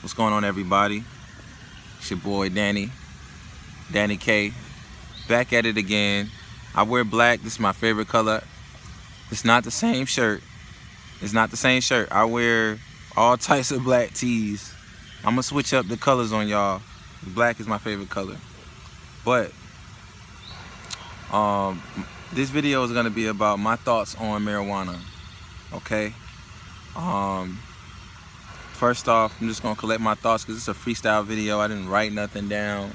What's going on, everybody? It's your boy Danny K. Back at it again. I wear black. This is my favorite color. It's not the same shirt. I wear all types of black tees. I'm gonna switch up the colors on y'all. Black is my favorite color. But this video is gonna be about my thoughts on marijuana. Okay. First off, I'm just gonna collect my thoughts because it's a freestyle video. I didn't write nothing down.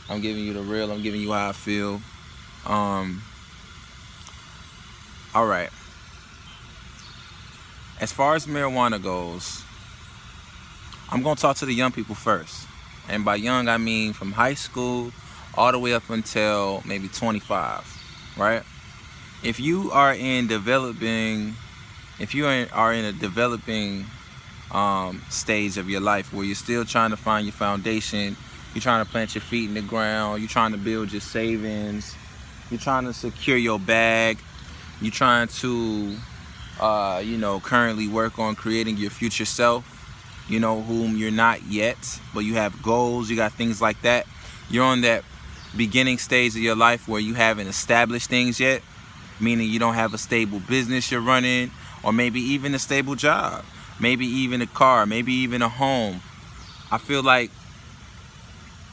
I'm giving you the real. I'm giving you how I feel. All right. As far as marijuana goes, I'm gonna talk to the young people first. And by young, I mean from high school all the way up until maybe 25, right? If you are in a developing stage of your life where you're still trying to find your foundation, you're trying to plant your feet in the ground, you're trying to build your savings, you're trying to secure your bag, you're trying to currently work on creating your future self, whom you're not yet, but you have goals, you got things like that. You're on that beginning stage of your life where you haven't established things yet, meaning you don't have a stable business you're running, or maybe even a stable job, maybe even a car, maybe even a home. I feel like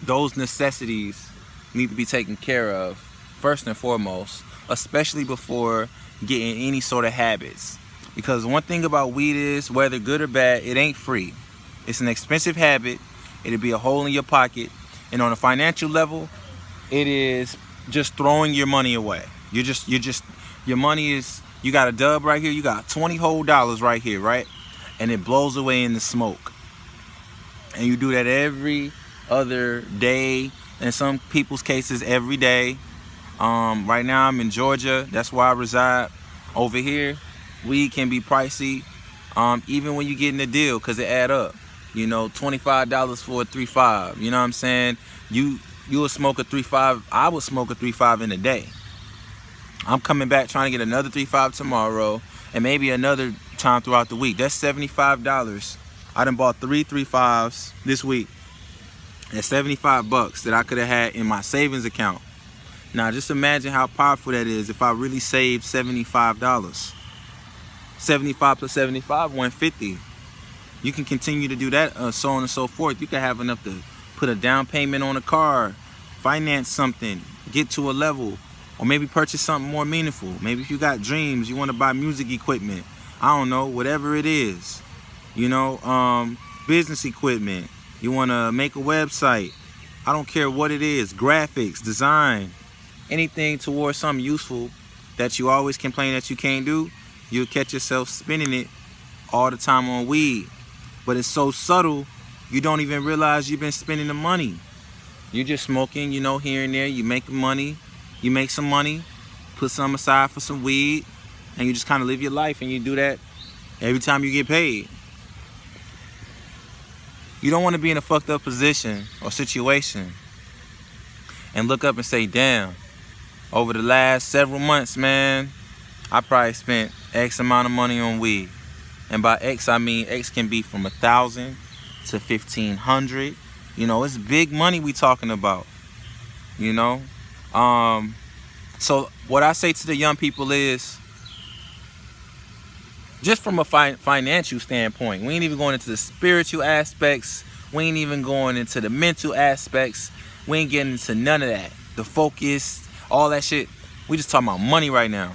those necessities need to be taken care of first and foremost, especially before getting any sort of habits. Because one thing about weed is, whether good or bad, it ain't free. It's an expensive habit. It'll be a hole in your pocket. And on a financial level, it is just throwing your money away. Your money is, you got a dub right here, you got 20 whole dollars right here, right? And it blows away in the smoke. And you do that every other day, in some people's cases every day. Right now I'm in Georgia, that's where I reside. Over here, weed can be pricey, even when you get in the deal, because it add up. $25 for a 3.5, you know what I'm saying? You will smoke a 3.5, I would smoke a 3.5 in a day. I'm coming back trying to get another 3.5 tomorrow, and maybe another time throughout the week. That's $75. I done bought 3 3.5s this week. That's $75 that I could have had in my savings account. Now just imagine how powerful that is if I really saved $75. 75 plus 75, 150. You can continue to do that, so on and so forth. You can have enough to put a down payment on a car, finance something, get to a level, or maybe purchase something more meaningful. Maybe if you got dreams, you want to buy music equipment, I don't know, whatever it is, business equipment, you want to make a website, I don't care what it is, graphics, design, anything towards something useful that you always complain that you can't do, you'll catch yourself spending it all the time on weed. But it's so subtle, you don't even realize you've been spending the money. You're just smoking, here and there, you make money, you make some money, put some aside for some weed, and you just kind of live your life, and you do that every time you get paid. You don't want to be in a fucked up position or situation and look up and say, damn, over the last several months, man, I probably spent X amount of money on weed. And by X, I mean X can be from 1,000 to 1,500. It's big money we talking about. So what I say to the young people is, just from a financial standpoint, we ain't even going into the spiritual aspects. We ain't even going into the mental aspects. We ain't getting into none of that. The focus, all that shit. We just talking about money right now.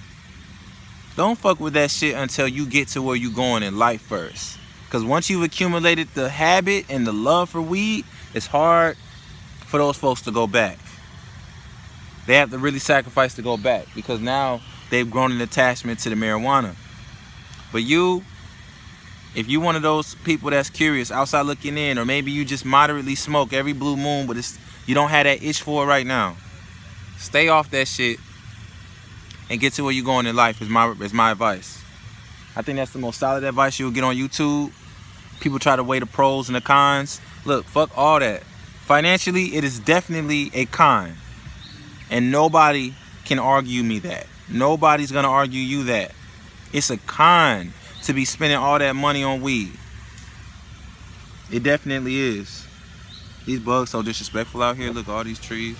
Don't fuck with that shit until you get to where you going in life first. Because once you've accumulated the habit and the love for weed, it's hard for those folks to go back. They have to really sacrifice to go back, because now they've grown an attachment to the marijuana. But if you one of those people that's curious, outside looking in, or maybe you just moderately smoke every blue moon, but you don't have that itch for it right now, stay off that shit and get to where you're going in life is my advice. I think that's the most solid advice you'll get on YouTube. People try to weigh the pros and the cons. Look, fuck all that. Financially, it is definitely a con. And nobody can argue me that. Nobody's gonna argue you that. It's a con to be spending all that money on weed. It definitely is. These bugs so disrespectful out here. Look at all these trees.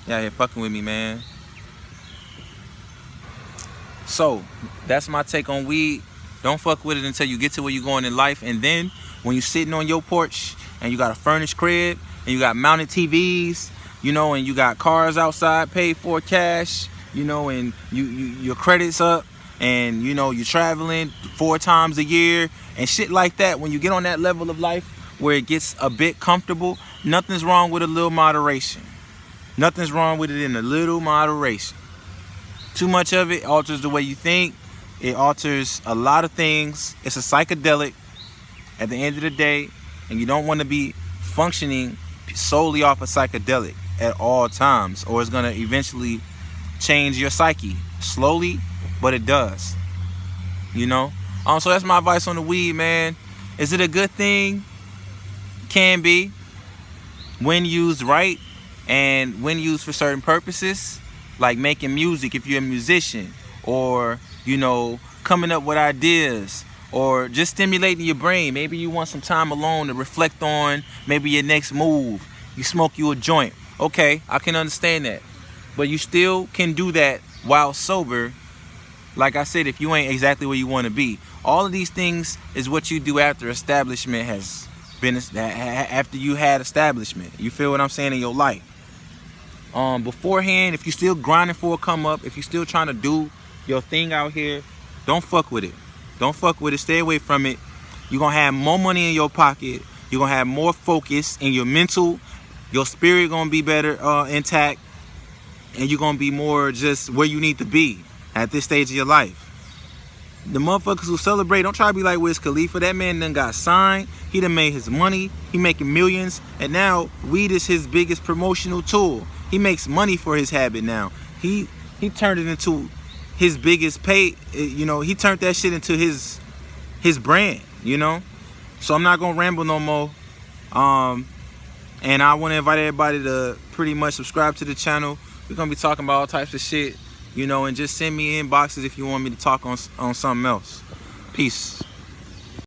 Yeah, here fucking with me, man. So that's my take on weed. Don't fuck with it until you get to where you're going in life. And then when you're sitting on your porch and you got a furnished crib and you got mounted TVs, you know, and you got cars outside paid for cash, you know, and your credit's up, and you know you're traveling 4 times a year and shit like that. When you get on that level of life where it gets a bit comfortable, nothing's wrong with a little moderation. Nothing's wrong with it in a little moderation. Too much of it alters the way you think. It alters a lot of things. It's a psychedelic at the end of the day, and you don't want to be functioning solely off a psychedelic at all times, or it's going to eventually change your psyche slowly, but it does, you know. So that's my advice on the weed, man. Is it a good thing? Can be, when used right and when used for certain purposes, like making music if you're a musician, or you know, coming up with ideas, or just stimulating your brain. Maybe you want some time alone to reflect on maybe your next move. You smoke you a joint. Okay, I can understand that. But you still can do that while sober. Like I said, if you ain't exactly where you want to be. All of these things is what you do after establishment has been, after you had establishment. You feel what I'm saying, in your life. Beforehand, if you're still grinding for a come up, if you're still trying to do your thing out here, don't fuck with it. Don't fuck with it. Stay away from it. You're going to have more money in your pocket. You're going to have more focus in your mental. Your spirit going to be better intact. And you're going to be more just where you need to be at this stage of your life. The motherfuckers who celebrate, don't try to be like Wiz Khalifa. That man done got signed. He done made his money. He making millions. And now weed is his biggest promotional tool. He makes money for his habit now. He turned it into his biggest pay. You know, he turned that shit into his brand, you know. So I'm not gonna ramble no more. And I want to invite everybody to pretty much subscribe to the channel. We're gonna be talking about all types of shit, you know, and just send me inboxes if you want me to talk on something else. Peace.